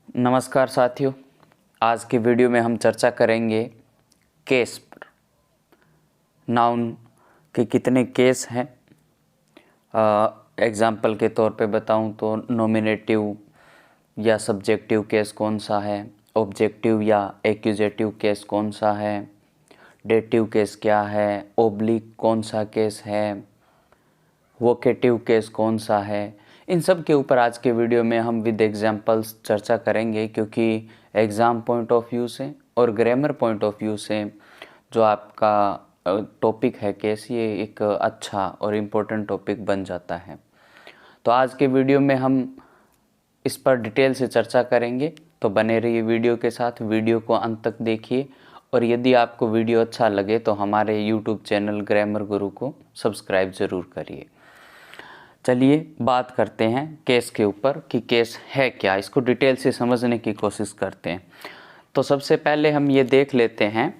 नमस्कार साथियों, आज की वीडियो में हम चर्चा करेंगे केस पर। नाउन के कितने केस हैं। एग्जाम्पल के तौर पे बताऊं तो नॉमिनेटिव या सब्जेक्टिव केस कौन सा है, ऑब्जेक्टिव या एक्यूजेटिव केस कौन सा है, डेटिव केस क्या है, ओब्लिक कौन सा केस है, वोकेटिव केस कौन सा है। इन सब के ऊपर आज के वीडियो में हम विद एग्जांपल्स चर्चा करेंगे, क्योंकि एग्ज़ाम पॉइंट ऑफ व्यू से और ग्रामर पॉइंट ऑफ व्यू से जो आपका टॉपिक है केस, ये एक अच्छा और इम्पोर्टेंट टॉपिक बन जाता है। तो आज के वीडियो में हम इस पर डिटेल से चर्चा करेंगे, तो बने रहिए वीडियो के साथ। वीडियो को अंत तक देखिए और यदि आपको वीडियो अच्छा लगे तो हमारे यूट्यूब चैनल ग्रामर गुरु को सब्सक्राइब ज़रूर करिए। चलिए बात करते हैं केस के ऊपर कि केस है क्या, इसको डिटेल से समझने की कोशिश करते हैं। तो सबसे पहले हम ये देख लेते हैं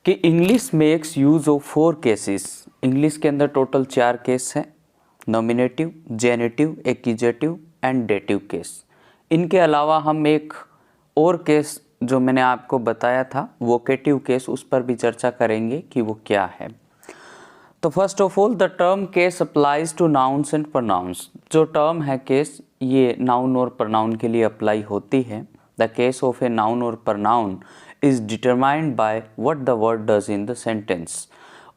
कि English makes use of 4 cases. English के अंदर टोटल 4 केस हैं, nominative, generative, accusative and dative case. इनके अलावा हम एक और केस जो मैंने आपको बताया था वोकेटिव केस, उस पर भी चर्चा करेंगे कि वो क्या है। तो first of all the term case applies to nouns and pronouns. जो टर्म है केस, ये नाउन और प्रनाउन के लिए अप्लाई होती है। The case of a noun और pronoun is determined by what the word does in the sentence.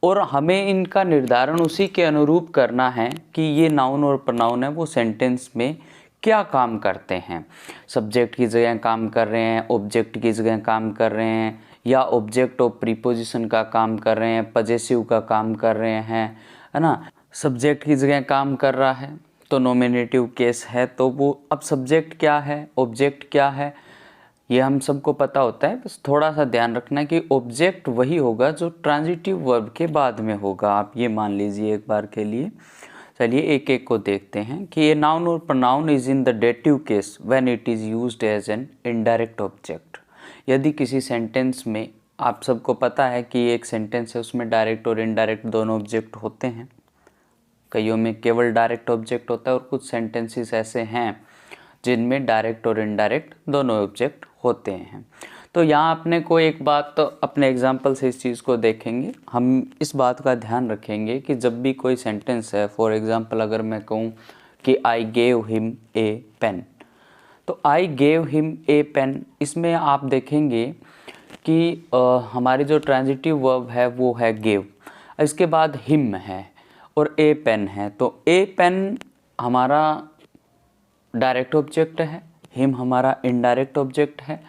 और हमें इनका निर्धारण उसी के अनुरूप करना है कि ये नाउन और प्रनाउन है वो सेंटेंस में क्या काम करते हैं। सब्जेक्ट की जगह काम कर रहे हैं, ऑब्जेक्ट की जगह काम कर रहे हैं, या ऑब्जेक्ट ऑफ प्रीपोजिशन का काम कर रहे हैं, पजेसिव का काम कर रहे हैं, है ना। सब्जेक्ट की जगह काम कर रहा है तो नॉमिनेटिव केस है। तो वो अब सब्जेक्ट क्या है, ऑब्जेक्ट क्या है, ये हम सबको पता होता है। बस थोड़ा सा ध्यान रखना कि ऑब्जेक्ट वही होगा जो ट्रांजिटिव वर्ब के बाद में होगा, आप ये मान लीजिए एक बार के लिए। चलिए एक एक को देखते हैं कि ये नाउन और pronoun is in the dative case when it is used as an indirect object. यदि किसी सेंटेंस में, आप सबको पता है कि एक सेंटेंस है उसमें डायरेक्ट और इनडायरेक्ट दोनों ऑब्जेक्ट होते हैं। कईयों में केवल डायरेक्ट ऑब्जेक्ट होता है और कुछ सेंटेंसेस ऐसे हैं जिनमें डायरेक्ट और इनडायरेक्ट दोनों ऑब्जेक्ट होते हैं। तो यहाँ अपने को एक बात, तो अपने एग्जाम्पल से इस चीज़ को देखेंगे। हम इस बात का ध्यान रखेंगे कि जब भी कोई सेंटेंस है, फॉर एग्जाम्पल अगर मैं कहूँ कि I gave him a pen, तो I gave him a pen, इसमें आप देखेंगे कि हमारी जो ट्रांजिटिव वर्ब है वो है गेव, इसके बाद हिम है और ए पेन है। तो ए पेन हमारा डायरेक्ट ऑब्जेक्ट है, हिम हमारा इनडायरेक्ट ऑब्जेक्ट है।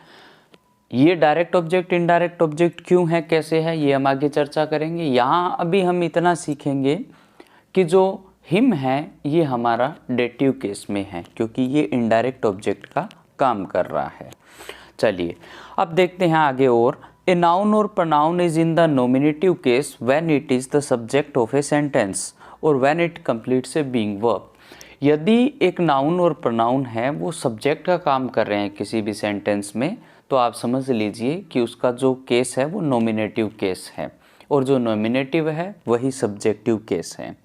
ये डायरेक्ट ऑब्जेक्ट इनडायरेक्ट ऑब्जेक्ट क्यों है, कैसे है, ये हम आगे चर्चा करेंगे। यहाँ अभी हम इतना सीखेंगे कि जो हिम है ये हमारा डेटिव केस में है, क्योंकि ये इनडायरेक्ट ऑब्जेक्ट का काम कर रहा है। चलिए अब देखते हैं आगे। और ए नाउन और pronoun is in the nominative case when it is the subject of a sentence और when it completes a being verb. यदि एक नाउन और प्रोनाउन है वो सब्जेक्ट का काम कर रहे हैं किसी भी सेंटेंस में, तो आप समझ लीजिए कि उसका जो केस है वो नॉमिनेटिव केस है, और जो नॉमिनेटिव है वही सब्जेक्टिव केस है।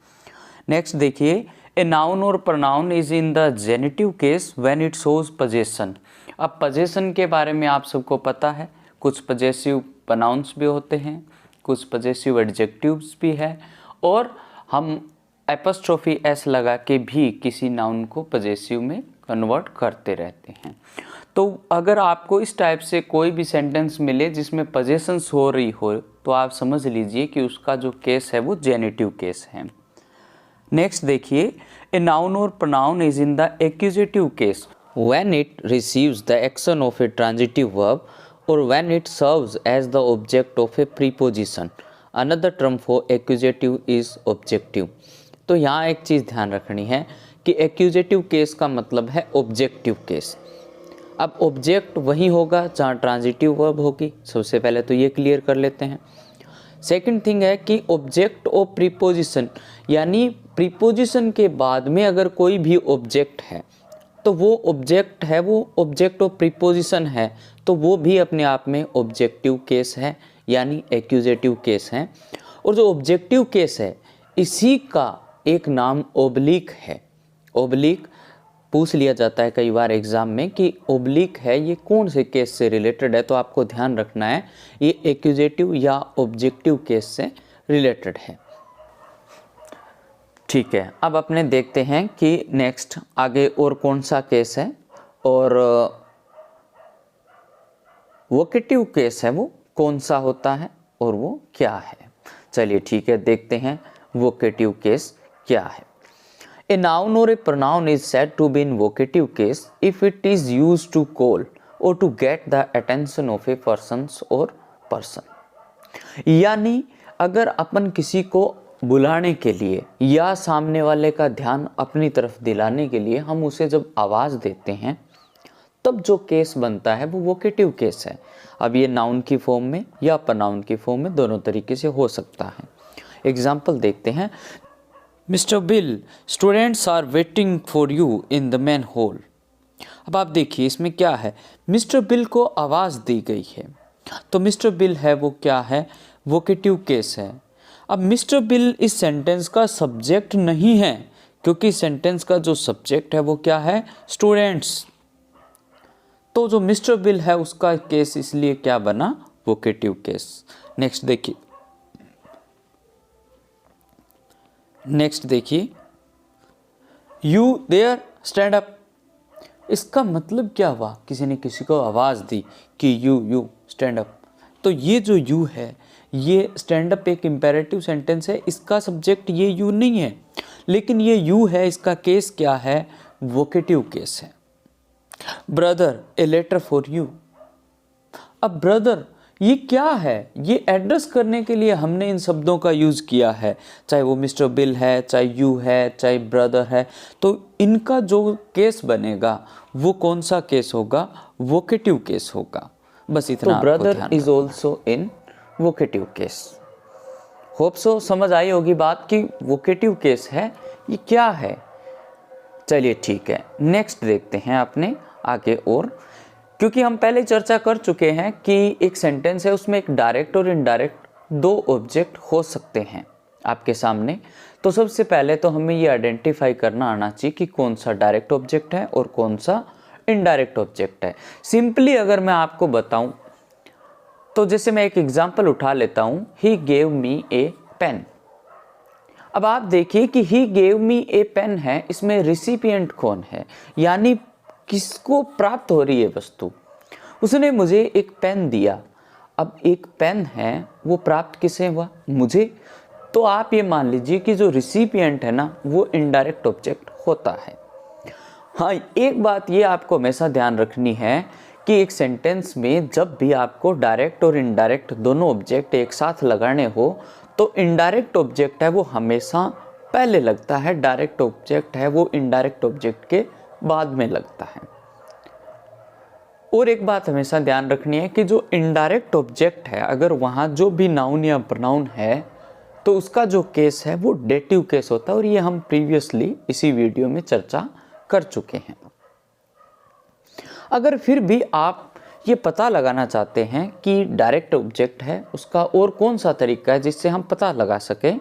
नेक्स्ट देखिए, ए नाउन और pronoun is in the generative case when it shows possession. अब पजेशन के बारे में आप सबको पता है, कुछ पजेसिव प्रोनाउंस भी होते हैं, कुछ पजेसिव एडजेक्टिव्स भी है, और हम एपस्ट्रोफी एस लगा के भी किसी नाउन को पजेसिव में कन्वर्ट करते रहते हैं। तो अगर आपको इस टाइप से कोई भी सेंटेंस मिले जिसमें पजेशंस हो रही हो, तो आप समझ लीजिए कि उसका जो केस है वो जेनेटिव केस है। नेक्स्ट देखिए, ए नाउन और pronoun is in the accusative case when it receives the action of a transitive verb और when it serves as the object of a preposition. Another term for accusative is objective. तो यहाँ एक चीज़ ध्यान रखनी है कि accusative case का मतलब है ऑब्जेक्टिव केस। अब ऑब्जेक्ट वही होगा जहाँ ट्रांजिटिव वर्ब होगी, सबसे पहले तो ये क्लियर कर लेते हैं। सेकंड थिंग है कि ऑब्जेक्ट ऑफ प्रीपोजिशन, यानी प्रीपोजिशन के बाद में अगर कोई भी ऑब्जेक्ट है तो वो ऑब्जेक्ट है, वो ऑब्जेक्ट ऑफ प्रीपोजिशन है, तो वो भी अपने आप में ऑब्जेक्टिव केस है, यानी एक्यूजेटिव केस है। और जो ऑब्जेक्टिव केस है इसी का एक नाम ओब्लिक है। ओब्लिक पूछ लिया जाता है कई बार एग्जाम में कि ओब्लिक है ये कौन से केस से रिलेटेड है, तो आपको ध्यान रखना है ये एक्यूजेटिव या ऑब्जेक्टिव केस से रिलेटेड है। ठीक है, अब अपने देखते हैं कि नेक्स्ट आगे और कौन सा केस है और वोकेटिव केस है वो कौन सा होता है और वो क्या है। चलिए ठीक है, देखते हैं वोकेटिव केस क्या है। A noun or a pronoun is said to be in vocative case if it is used to call or to get the attention of a person or person। यानी अगर अपन किसी को बुलाने के लिए या सामने वाले का ध्यान अपनी तरफ दिलाने के लिए हम उसे जब आवाज़ देते हैं तब जो केस बनता है वो वोकेटिव केस है। अब ये नाउन की फॉर्म में या प्रोनाउन की फॉर्म में दोनों तरीके से हो सकता है। एग्जाम्पल देखते हैं। Mister Bill, students are waiting for you in the main hall. अब आप देखिए इसमें क्या है, मिस्टर बिल को आवाज़ दी गई है, तो मिस्टर बिल है वो क्या है, वोकेटिव केस है। अब मिस्टर बिल इस सेंटेंस का सब्जेक्ट नहीं है क्योंकि सेंटेंस का जो सब्जेक्ट है वो क्या है, स्टूडेंट्स। तो जो मिस्टर बिल है उसका केस इसलिए क्या बना, वोकेटिव केस। नेक्स्ट देखिए, यू देयर स्टैंड अप। इसका मतलब क्या हुआ, किसी ने किसी को आवाज़ दी कि यू स्टैंड अप। तो ये जो यू है, ये स्टैंड अप एक इम्पेरेटिव सेंटेंस है, इसका सब्जेक्ट ये यू नहीं है, लेकिन ये यू है, इसका केस क्या है, वोकेटिव केस है। Brother, a letter for you. अब ब्रदर ये क्या है, ये एड्रेस करने के लिए हमने इन शब्दों का यूज़ किया है, चाहे वो मिस्टर बिल है, चाहे यू है, चाहे ब्रदर है, तो इनका जो केस बनेगा वो कौन सा केस होगा, वोकेटिव केस होगा। बस इतना। तो brother is also in vocative case. Hope so समझ आई होगी बात कि वोकेटिव केस है ये क्या है। चलिए ठीक है, नेक्स्ट देखते हैं अपने आगे। और क्योंकि हम पहले चर्चा कर चुके हैं कि एक सेंटेंस है उसमें एक डायरेक्ट और इनडायरेक्ट दो ऑब्जेक्ट हो सकते हैं आपके सामने, तो सबसे पहले तो हमें ये आइडेंटिफाई करना आना चाहिए कि कौन सा डायरेक्ट ऑब्जेक्ट है और कौन सा इनडायरेक्ट ऑब्जेक्ट है। सिंपली अगर मैं आपको बताऊं तो जैसे मैं एक एग्जांपल उठा लेता हूं, ही गेव मी ए पेन। अब आप देखिए कि ही गेव मी ए पेन है, इसमें रिसिपिएंट कौन है, यानी किसको प्राप्त हो रही है वस्तु, उसने मुझे एक पेन दिया। अब एक पेन है वो प्राप्त किसे हुआ, मुझे। तो आप ये मान लीजिए कि जो रिसिपिएंट है ना वो इनडायरेक्ट ऑब्जेक्ट होता है। हाँ, एक बात ये आपको हमेशा ध्यान रखनी है कि एक सेंटेंस में जब भी आपको डायरेक्ट और इनडायरेक्ट दोनों ऑब्जेक्ट एक साथ लगाने हो तो इनडायरेक्ट ऑब्जेक्ट है वो हमेशा पहले लगता है, डायरेक्ट ऑब्जेक्ट है वो इनडायरेक्ट ऑब्जेक्ट के बाद में लगता है। और एक बात हमेशा ध्यान रखनी है कि जो इनडायरेक्ट ऑब्जेक्ट है अगर वहाँ जो भी नाउन या प्रोनाउन है तो उसका जो केस है वो डेटिव केस होता है, और ये हम प्रीवियसली इसी वीडियो में चर्चा कर चुके हैं। अगर फिर भी आप ये पता लगाना चाहते हैं कि डायरेक्ट ऑब्जेक्ट है उसका और कौन सा तरीका है जिससे हम पता लगा सकें,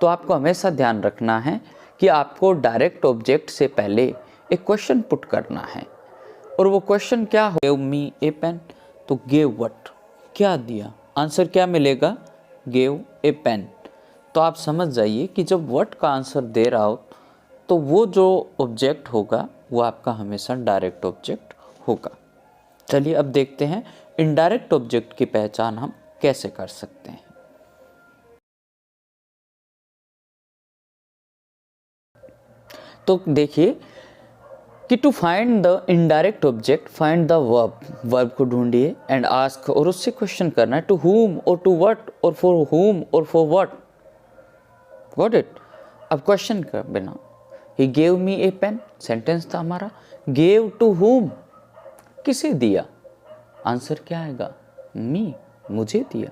तो आपको हमेशा ध्यान रखना है कि आपको डायरेक्ट ऑब्जेक्ट से पहले एक क्वेश्चन पुट करना है। और वो क्वेश्चन क्या हो, गिव मी ए पेन, तो गिव व्हाट, क्या दिया, आंसर क्या मिलेगा, गिव ए पेन। तो आप समझ जाइए कि जब व्हाट का आंसर दे रहा हो तो वो जो ऑब्जेक्ट होगा वो आपका हमेशा डायरेक्ट ऑब्जेक्ट होगा। चलिए अब देखते हैं इनडायरेक्ट ऑब्जेक्ट की पहचान हम कैसे कर सकते हैं। तो देखिए कि to find the indirect object find the verb को ढूंढिए एंड आस्क, और उससे क्वेश्चन करना है टू whom और टू व्हाट और फॉर whom और फॉर व्हाट। Got it. अब क्वेश्चन कर बिना, ही gave me a pen, sentence था हमारा, गेव टू whom, किसे दिया, आंसर क्या आएगा, मी, मुझे दिया।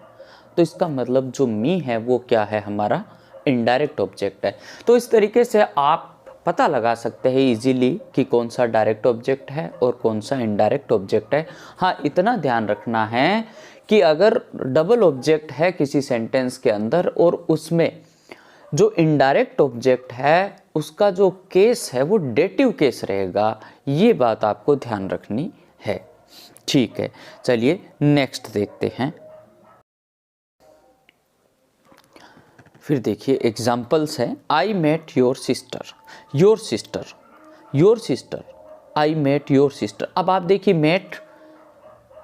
तो इसका मतलब जो मी है वो क्या है, हमारा इनडायरेक्ट ऑब्जेक्ट है। तो इस तरीके से आप पता लगा सकते हैं इजीली कि कौन सा डायरेक्ट ऑब्जेक्ट है और कौन सा इनडायरेक्ट ऑब्जेक्ट है। हाँ, इतना ध्यान रखना है कि अगर डबल ऑब्जेक्ट है किसी सेंटेंस के अंदर और उसमें जो इनडायरेक्ट ऑब्जेक्ट है उसका जो केस है वो डेटिव केस रहेगा, ये बात आपको ध्यान रखनी है। ठीक है, चलिए नेक्स्ट देखते हैं। फिर देखिए एग्जाम्पल्स हैं। I met your sister, your sister, your sister, I met your sister. अब आप देखिए मेट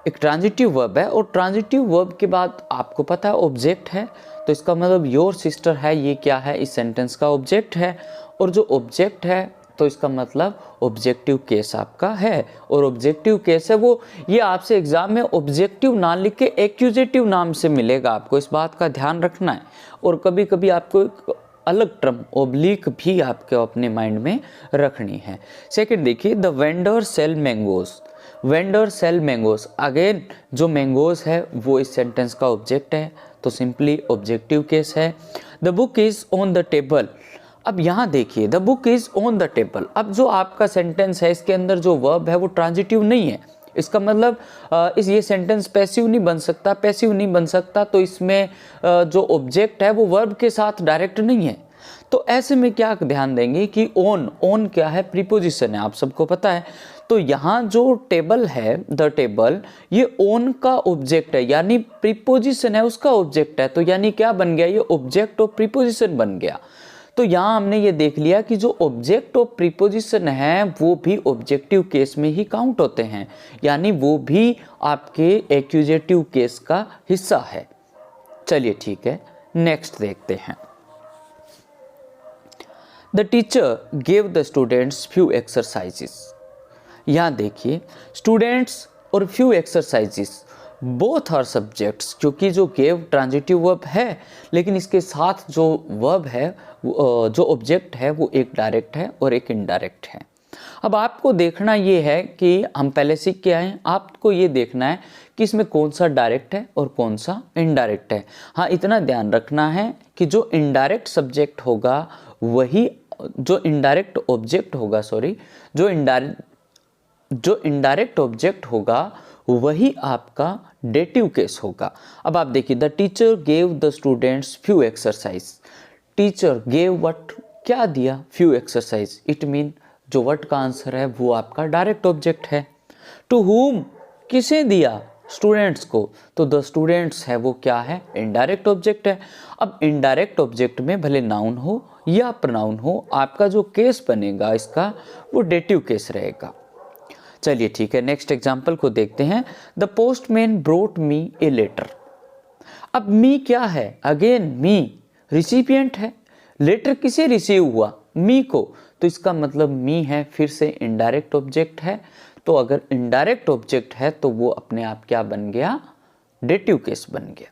एक ट्रांजिटिव वर्ब है और ट्रांजिटिव वर्ब के बाद आपको पता है ऑब्जेक्ट है, तो इसका मतलब योर सिस्टर है, ये क्या है, इस सेंटेंस का ऑब्जेक्ट है। और जो ऑब्जेक्ट है तो इसका मतलब ऑब्जेक्टिव केस आपका है, और ऑब्जेक्टिव केस है वो, ये आपसे एग्जाम में ऑब्जेक्टिव ना लिख के एक्यूजेटिव नाम से मिलेगा, आपको इस बात का ध्यान रखना है। और कभी कभी आपको एक अलग टर्म ओब्लिक भी आपके अपने माइंड में रखनी है। सेकंड देखिए, the vendor sell mangoes, vendor sell mangoes, again जो मैंगोज है वो इस सेंटेंस का ऑब्जेक्ट है, तो सिंपली ऑब्जेक्टिव केस है। The book is on the table, अब यहाँ देखिए the book is on the table, अब जो आपका सेंटेंस है इसके अंदर जो वर्ब है वो ट्रांजिटिव नहीं है, इसका मतलब ये सेंटेंस पैसिव नहीं बन सकता, पैसिव नहीं बन सकता, तो इसमें जो ऑब्जेक्ट है वो वर्ब के साथ डायरेक्ट नहीं है। तो ऐसे में क्या ध्यान देंगे कि ओन, ओन क्या है, प्रीपोजिशन है, आप सबको पता है। तो यहाँ जो टेबल है, द टेबल, ये ओन का ऑब्जेक्ट है, यानी प्रीपोजिशन है उसका ऑब्जेक्ट है, तो यानी क्या बन गया, ये ऑब्जेक्ट ऑफ प्रीपोजिशन बन गया। तो यहाँ हमने ये देख लिया कि जो ऑब्जेक्ट ऑफ प्रीपोजिशन है वो भी ऑब्जेक्टिव केस में ही काउंट होते हैं, यानी वो भी आपके एक्यूजेटिव केस का हिस्सा है। चलिए ठीक है, नेक्स्ट देखते हैं। The teacher gave the students few exercises, यहाँ देखिए स्टूडेंट्स और few exercises both are subjects, क्योंकि जो गेव ट्रांजिटिव वर्ब है, लेकिन इसके साथ जो वर्ब है, जो ऑब्जेक्ट है वो एक डायरेक्ट है और एक इनडायरेक्ट है। अब आपको देखना ये है कि हम पहले सीख के आए हैं, आपको ये देखना है कि इसमें कौन सा डायरेक्ट है और कौन सा इनडायरेक्ट है। हाँ, इतना ध्यान रखना है कि जो इनडायरेक्ट सब्जेक्ट होगा वही, जो इनडायरेक्ट ऑब्जेक्ट होगा, सॉरी, जो इनडायरेक्ट ऑब्जेक्ट होगा वही आपका डेटिव केस होगा। अब आप देखिए, the teacher gave the students few exercise, teacher gave what, क्या दिया, फ्यू एक्सरसाइज, इट मीन जो व्हाट का आंसर है वो आपका डायरेक्ट ऑब्जेक्ट है। टू हुम, किसे दिया, स्टूडेंट्स को, तो द स्टूडेंट्स है वो क्या है, इनडायरेक्ट ऑब्जेक्ट है। अब इनडायरेक्ट ऑब्जेक्ट में भले नाउन हो या प्रोनाउन हो, आपका जो केस बनेगा इसका वो डेटिव केस रहेगा। चलिए ठीक है, नेक्स्ट एग्जाम्पल को देखते हैं। The postman brought me a letter, अब मी क्या है, अगेन मी रिसिपिएंट है, लेटर किसे रिसीव हुआ, मी को, तो इसका मतलब मी है फिर से इनडायरेक्ट ऑब्जेक्ट है। तो अगर इनडायरेक्ट ऑब्जेक्ट है तो वो अपने आप क्या बन गया, डेटिव केस बन गया।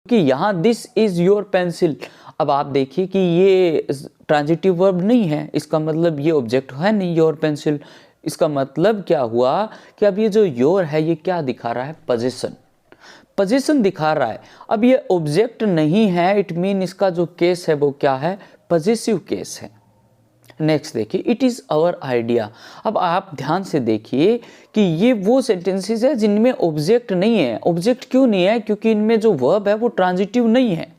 कि यहाँ दिस इज योर पेंसिल, अब आप देखिए कि ये ट्रांजिटिव वर्ब नहीं है, इसका मतलब ये ऑब्जेक्ट है नहीं योर पेंसिल। इसका मतलब क्या हुआ कि अब ये जो योर है ये क्या दिखा रहा है, पोजीशन, पोजीशन दिखा रहा है। अब ये ऑब्जेक्ट नहीं है, इट मीन इसका जो केस है वो क्या है, पॉजिटिव केस है। नेक्स्ट देखिए, इट इज़ आवर आइडिया। अब आप ध्यान से देखिए कि ये वो सेंटेंसेस है जिनमें ऑब्जेक्ट नहीं है। ऑब्जेक्ट क्यों नहीं है, क्योंकि इनमें जो वर्ब है वो ट्रांजिटिव नहीं है।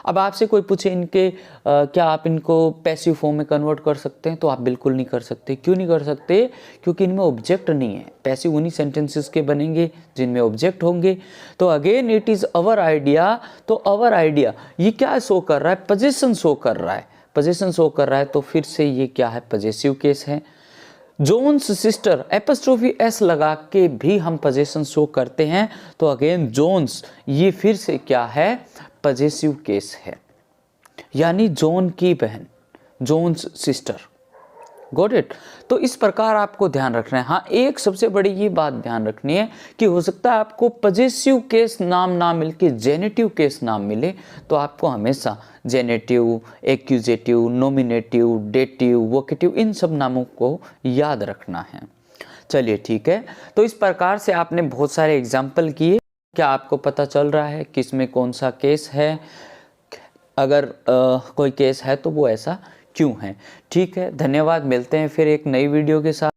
अब आपसे कोई पूछे इनके क्या आप इनको पैसिव फॉर्म में कन्वर्ट कर सकते हैं, तो आप बिल्कुल नहीं कर सकते। क्यों नहीं कर सकते, क्योंकि इनमें ऑब्जेक्ट नहीं है। पैसिव उन्हीं सेंटेंसेस के बनेंगे जिनमें ऑब्जेक्ट होंगे। तो again it is our idea, तो आवर आइडिया ये क्या शो कर रहा है, पोजीशन शो कर रहा है, पोजीशन शो कर रहा है, तो फिर से ये क्या है, पॉजिटिव केस है। जोन्स सिस्टर, एपोस्ट्रोफी एस लगा के भी हम पोजीशन शो करते हैं, तो अगेन जोन्स ये फिर से क्या है, पॉजिटिव केस है, यानी जोन की बहन, जोन्स सिस्टर। Got it. तो इस प्रकार आपको ध्यान रखना है। हाँ, एक सबसे बड़ी ये बात ध्यान रखनी है कि हो सकता है आपको पॉजिटिव केस नाम ना मिलके जेनेटिव केस नाम मिले, तो आपको हमेशा genitive, accusative, nominative, dative, vocative, इन सब नामों को याद रखना है। चलिए ठीक है, तो इस प्रकार से आपने बहुत सारे एग्जाम्पल किए। क्या आपको पता चल रहा है कि इसमें कौन सा केस है, अगर कोई केस है तो वो ऐसा क्यों है। ठीक है, धन्यवाद। मिलते हैं फिर एक नई वीडियो के साथ।